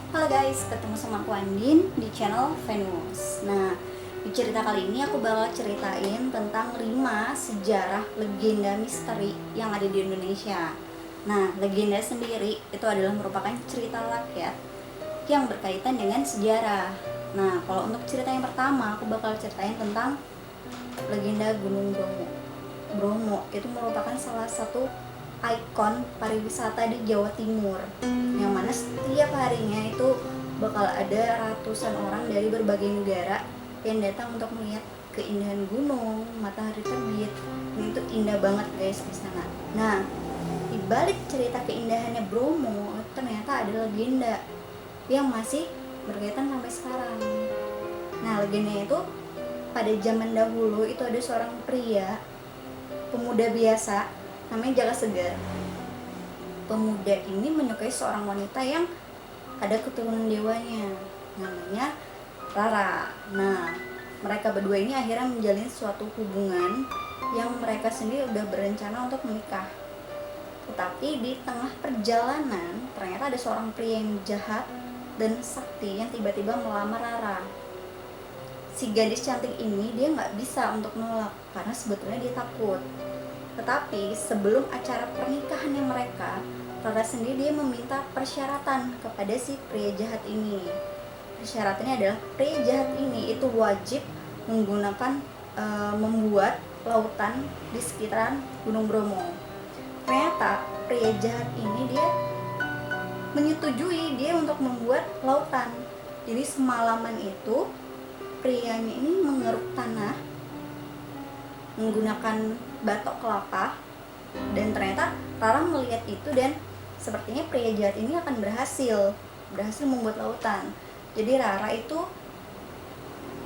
Halo guys, ketemu sama aku Andin di channel Venus. Nah, di cerita kali ini aku bakal ceritain tentang 5 sejarah legenda misteri yang ada di Indonesia. Nah, legenda sendiri itu adalah merupakan cerita rakyat yang berkaitan dengan sejarah. Nah, kalau untuk cerita yang pertama, aku bakal ceritain tentang legenda Gunung Bromo. Bromo itu merupakan salah satu ikon pariwisata di Jawa Timur, yang mana setiap harinya itu bakal ada ratusan orang dari berbagai negara yang datang untuk melihat keindahan gunung, matahari terbit. Itu indah banget guys di sana. Nah, di balik cerita keindahannya Bromo ternyata ada legenda yang masih berkaitan sampai sekarang. Nah, legendanya itu pada zaman dahulu itu ada seorang pria, pemuda biasa, namanya Jaka Segar. Pemuda ini menyukai seorang wanita yang ada keturunan dewanya, namanya Rara. Nah, mereka berdua ini akhirnya menjalin suatu hubungan yang mereka sendiri udah berencana untuk menikah. Tetapi di tengah perjalanan ternyata ada seorang pria yang jahat dan sakti yang tiba-tiba melamar Rara. Si gadis cantik ini dia nggak bisa untuk menolak karena sebetulnya dia takut. Tetapi sebelum acara pernikahannya mereka, Rara sendiri dia meminta persyaratan kepada si pria jahat ini. Persyaratannya adalah pria jahat ini itu wajib menggunakan membuat lautan di sekitaran Gunung Bromo. Ternyata pria jahat ini dia menyetujui dia untuk membuat lautan. Jadi semalaman itu prianya ini mengeruk tanah menggunakan batok kelapa, dan ternyata Rara melihat itu dan sepertinya pria jahat ini akan berhasil membuat lautan. Jadi Rara itu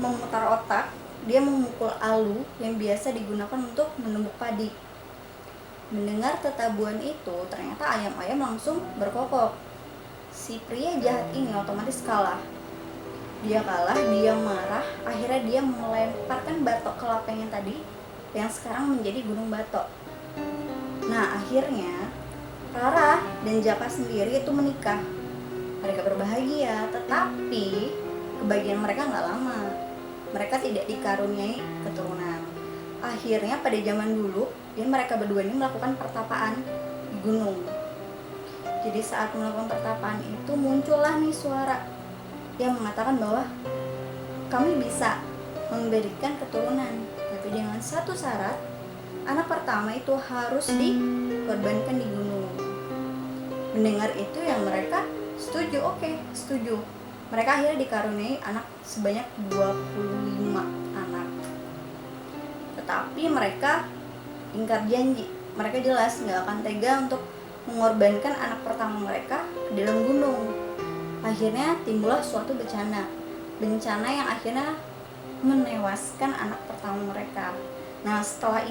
memutar otak, dia memukul alu yang biasa digunakan untuk menumbuk padi. Mendengar tetabuhan itu, ternyata ayam-ayam langsung berkokok. Si pria jahat ini otomatis kalah. Dia kalah, dia marah, akhirnya dia melemparkan batok kelapanya tadi yang sekarang menjadi Gunung Batok. Nah, akhirnya Rara dan Jaka sendiri itu menikah. Mereka berbahagia, tetapi kebahagiaan mereka nggak lama. Mereka tidak dikaruniai keturunan. Akhirnya pada zaman dulu, mereka berdua ini melakukan pertapaan di gunung. Jadi saat melakukan pertapaan itu muncullah nih suara yang mengatakan bahwa kami bisa memberikan keturunan, tapi dengan satu syarat, anak pertama itu harus dikorbankan di gunung. Mendengar itu yang mereka setuju, oke, setuju. Mereka akhirnya dikaruniai anak sebanyak 25 anak. Tetapi mereka ingkar janji. Mereka jelas nggak akan tega untuk mengorbankan anak pertama mereka ke dalam gunung. Akhirnya timbullah suatu bencana yang akhirnya menewaskan anak pertama mereka. Nah, setelah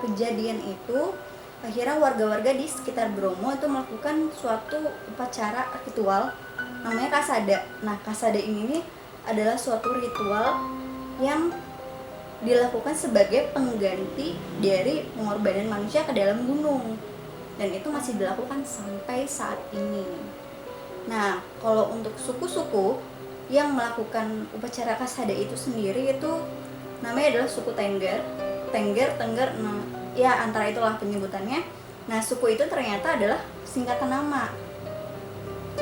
kejadian itu, akhirnya warga-warga di sekitar Bromo itu melakukan suatu upacara ritual namanya Kasada. Nah, Kasada ini adalah suatu ritual yang dilakukan sebagai pengganti dari pengorbanan manusia ke dalam gunung, dan itu masih dilakukan sampai saat ini. Nah, kalau untuk suku-suku yang melakukan upacara Kasada itu sendiri itu namanya adalah suku Tengger, nah, ya antara itulah penyebutannya. Nah, suku itu ternyata adalah singkatan nama.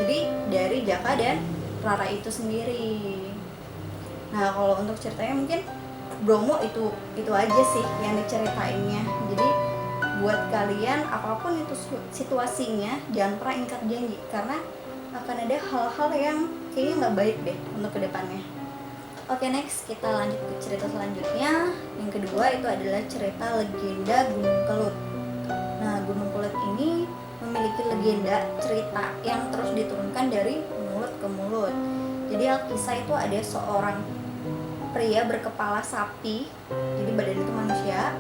Jadi dari Jaka dan Rara itu sendiri. Nah, kalau untuk ceritanya mungkin Bromo itu aja sih yang diceritainnya. Jadi buat kalian apapun itu situasinya, jangan pernah ingkar janji, karena akan ada hal-hal yang kayaknya nggak baik deh untuk kedepannya. Oke, next kita lanjut ke cerita selanjutnya. Yang kedua itu adalah cerita legenda Gunung Kelut. Nah, Gunung Kelut ini memiliki legenda cerita yang terus diturunkan dari mulut ke mulut. Jadi kisah itu ada seorang pria berkepala sapi, jadi badan itu manusia.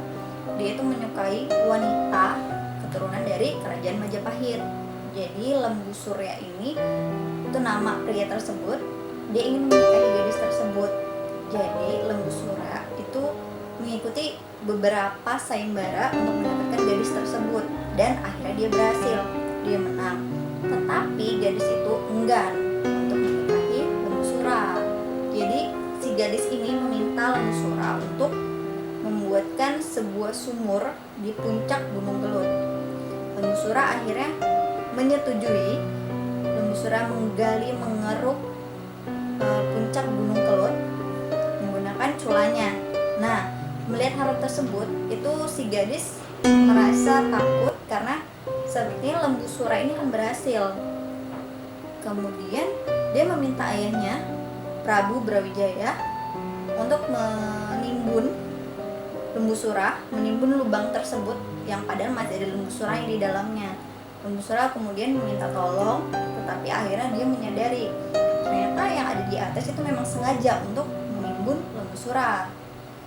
Dia itu menyukai wanita keturunan dari kerajaan Majapahit. Jadi Lembu Surya ini itu nama pria tersebut. Dia ingin menikahi gadis tersebut. Jadi Lembu Surya itu mengikuti beberapa sayembara untuk mendapatkan gadis tersebut, dan akhirnya dia berhasil, dia menang. Tetapi gadis itu enggan untuk sebuah sumur di puncak Gunung Kelut. Lembu Sura akhirnya menyetujui. Lembu Sura menggali mengeruk puncak Gunung Kelut menggunakan culanya. Nah, melihat hal tersebut, itu si gadis merasa takut karena sepertinya Lembu Sura ini akan berhasil. Kemudian dia meminta ayahnya, Prabu Brawijaya, untuk menimbun Lembu Sura, menimbun lubang tersebut yang padahal masih ada Lembu Sura yang di dalamnya. Lembu Sura kemudian meminta tolong, tetapi akhirnya dia menyadari ternyata yang ada di atas itu memang sengaja untuk menimbun Lembu Sura.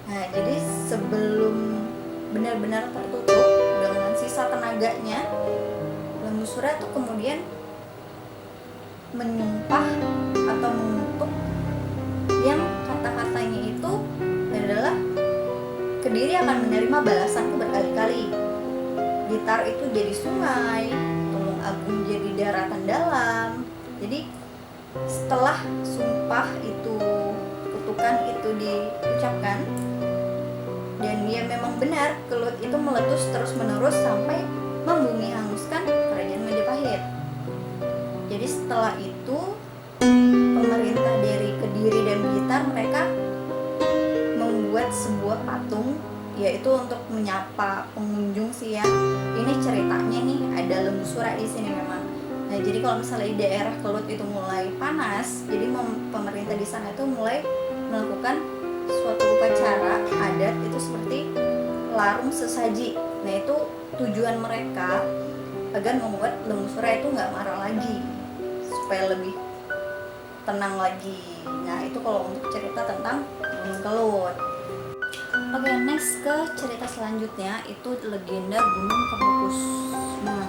Nah, jadi sebelum benar-benar tertutup dengan sisa tenaganya, Lembu Sura itu kemudian menyumpah atau mengutuk yang kata-katanya itu adalah, Kediri akan menerima balasanku berkali-kali. Blitar itu jadi sungai, Tulung Agung jadi daratan dalam. Jadi setelah sumpah itu, kutukan itu diucapkan, dan dia memang benar, Kelut itu meletus terus-menerus sampai membumi hanguskan kerajaan Majapahit. Jadi setelah itu pemerintah dari Kediri dan Blitar mereka membuat sebuah patung, yaitu untuk menyapa pengunjung sih ya. Ini ceritanya nih ada Lembu Sura di sini memang. Nah, jadi kalau misalnya di daerah Kelut itu mulai panas, jadi pemerintah di sana itu mulai melakukan suatu upacara adat itu seperti larung sesaji. Nah, itu tujuan mereka agar membuat Lembu Sura itu nggak marah lagi, supaya lebih tenang lagi. Nah, itu kalau untuk cerita tentang Gunung Kelut. Oke, next ke cerita selanjutnya itu legenda Gunung Kemukus. Nah,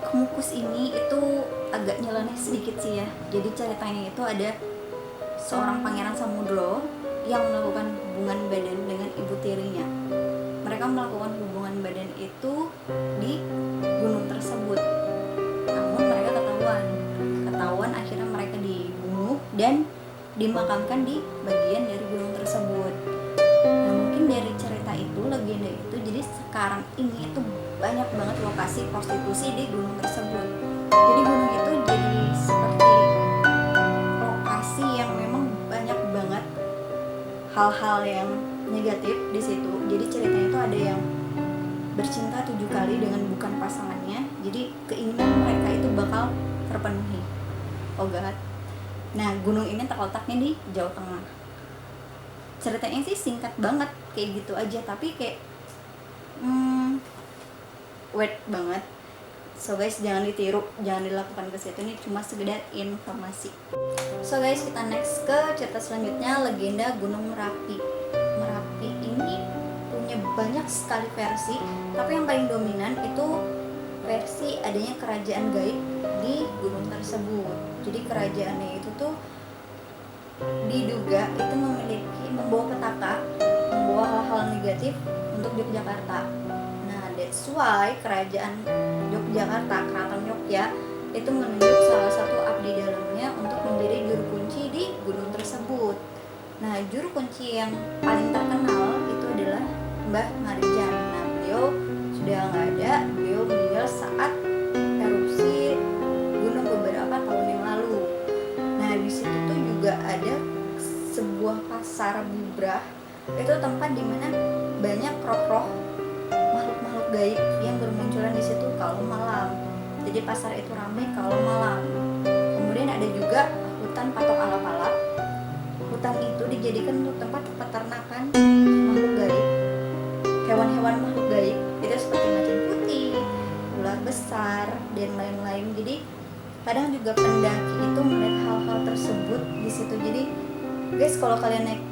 Kemukus ini itu agak nyeleneh sedikit sih ya. Jadi ceritanya itu ada seorang pangeran Samudro yang melakukan hubungan badan dengan ibu tirinya. Mereka melakukan hubungan badan itu di gunung tersebut. Namun mereka ketahuan akhirnya mereka dibunuh dan dimakamkan di bagian dari gunung tersebut. Nah, mungkin dari cerita itu, legenda itu, jadi sekarang ini itu banyak banget lokasi prostitusi di gunung tersebut. Jadi gunung itu jadi seperti lokasi yang memang banyak banget hal-hal yang negatif di situ. Jadi ceritanya itu ada yang bercinta 7 kali dengan bukan pasangannya. Jadi keinginan mereka itu bakal terpenuhi. Oh god. Nah, gunung ini terletaknya di Jawa Tengah. Ceritanya sih singkat banget kayak gitu aja, tapi kayak weird banget. So guys, jangan ditiru, jangan dilakukan ke situ. Ini cuma sekedar informasi. So guys, kita next ke cerita selanjutnya, legenda Gunung Merapi. Merapi ini punya banyak sekali versi, tapi yang paling dominan itu versi adanya kerajaan gaib di gunung tersebut. Jadi kerajaannya itu tuh diduga itu membawa petaka, membawa hal-hal negatif untuk Yogyakarta. Nah, that's why kerajaan Yogyakarta, Keraton Yogya, itu menunjuk salah satu abdi dalamnya untuk menjadi juru kunci di gunung tersebut. Nah, juru kunci yang paling terkenal itu adalah Mbah Marijan. Nah, beliau sudah nggak ada, beliau meninggal saat erupsi gunung beberapa tahun yang lalu. Nah, di situ tuh juga ada sebuah pasar bubrah, itu tempat dimana banyak roh-roh makhluk-makhluk gaib yang bermunculan di situ kalau malam. Jadi pasar itu ramai kalau malam. Kemudian ada juga hutan patok alap-alap. Hutan itu dijadikan untuk tempat peternakan makhluk gaib, hewan-hewan makhluk gaib itu seperti macan putih, ular besar, dan lain-lain. Jadi kadang juga pendaki itu melihat hal-hal tersebut di situ. Jadi guys, kalau kalian naik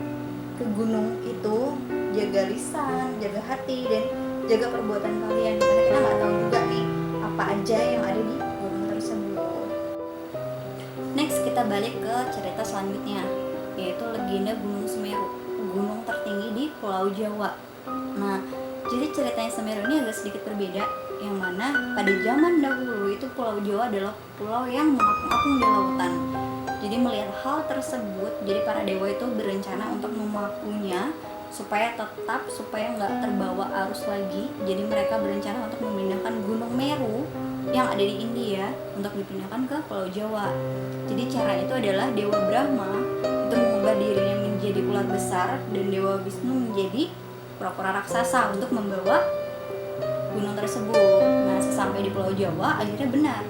ke gunung itu, jaga lisan, jaga hati, dan jaga perbuatan kalian, karena kita nggak tahu juga nih apa aja yang ada di gunung tersebut. Next, kita balik ke cerita selanjutnya, yaitu legenda Gunung Semeru, gunung tertinggi di Pulau Jawa. Nah, jadi ceritanya Semeru ini agak sedikit berbeda, yang mana pada zaman dahulu itu Pulau Jawa adalah pulau yang mengapung-apung di lautan. Jadi melihat hal tersebut, jadi para dewa itu berencana untuk memakunya supaya nggak terbawa arus lagi. Jadi mereka berencana untuk memindahkan Gunung Meru yang ada di India untuk dipindahkan ke Pulau Jawa. Jadi cara itu adalah Dewa Brahma itu mengubah dirinya menjadi ular besar dan Dewa Wisnu menjadi pura-pura raksasa untuk membawa gunung tersebut. Nah, sesampai di Pulau Jawa, akhirnya benar,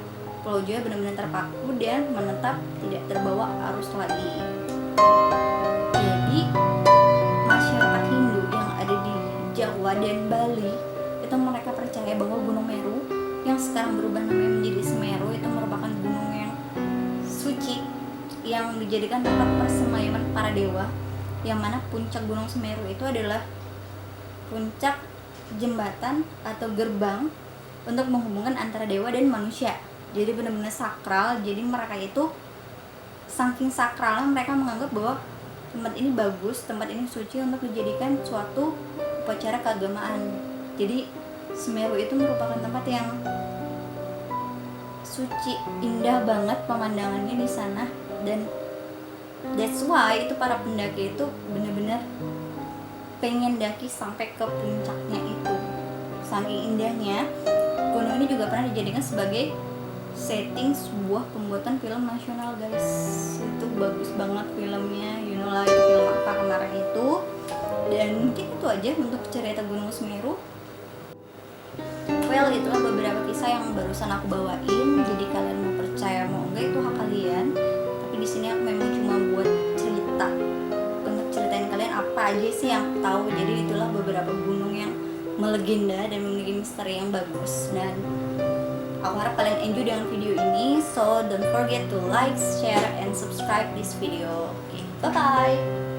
Pulau Jawa benar-benar terpaku dan menetap tidak terbawa arus lagi. Jadi masyarakat Hindu yang ada di Jawa dan Bali itu mereka percaya bahwa Gunung Meru yang sekarang berubah namanya menjadi Semeru itu merupakan gunung yang suci yang dijadikan tempat persemayaman para dewa, yang mana puncak Gunung Semeru itu adalah puncak jembatan atau gerbang untuk menghubungkan antara dewa dan manusia. Jadi benar-benar sakral. Jadi mereka itu saking sakralnya mereka menganggap bahwa tempat ini bagus, tempat ini suci untuk dijadikan suatu upacara keagamaan. Jadi Semeru itu merupakan tempat yang suci, indah banget pemandangannya di sana, dan that's why itu para pendaki itu benar-benar pengen daki sampai ke puncaknya itu. Saking indahnya, gunung ini juga pernah dijadikan sebagai setting sebuah pembuatan film nasional, guys. Itu bagus banget filmnya, you know lah, itu film apa kemarin itu. Dan mungkin itu aja untuk cerita Gunung Semeru. Well, itulah beberapa kisah yang barusan aku bawain. Jadi kalian mau percaya mau enggak itu hak kalian. Tapi di sini aku memang cuma buat cerita, untuk ceritain kalian apa aja sih yang aku tahu. Jadi itulah beberapa gunung yang melegenda dan memiliki misteri yang bagus. Dan aku harap kalian enjoy dengan video ini. So don't forget to like, share, and subscribe this video. Okay, bye bye.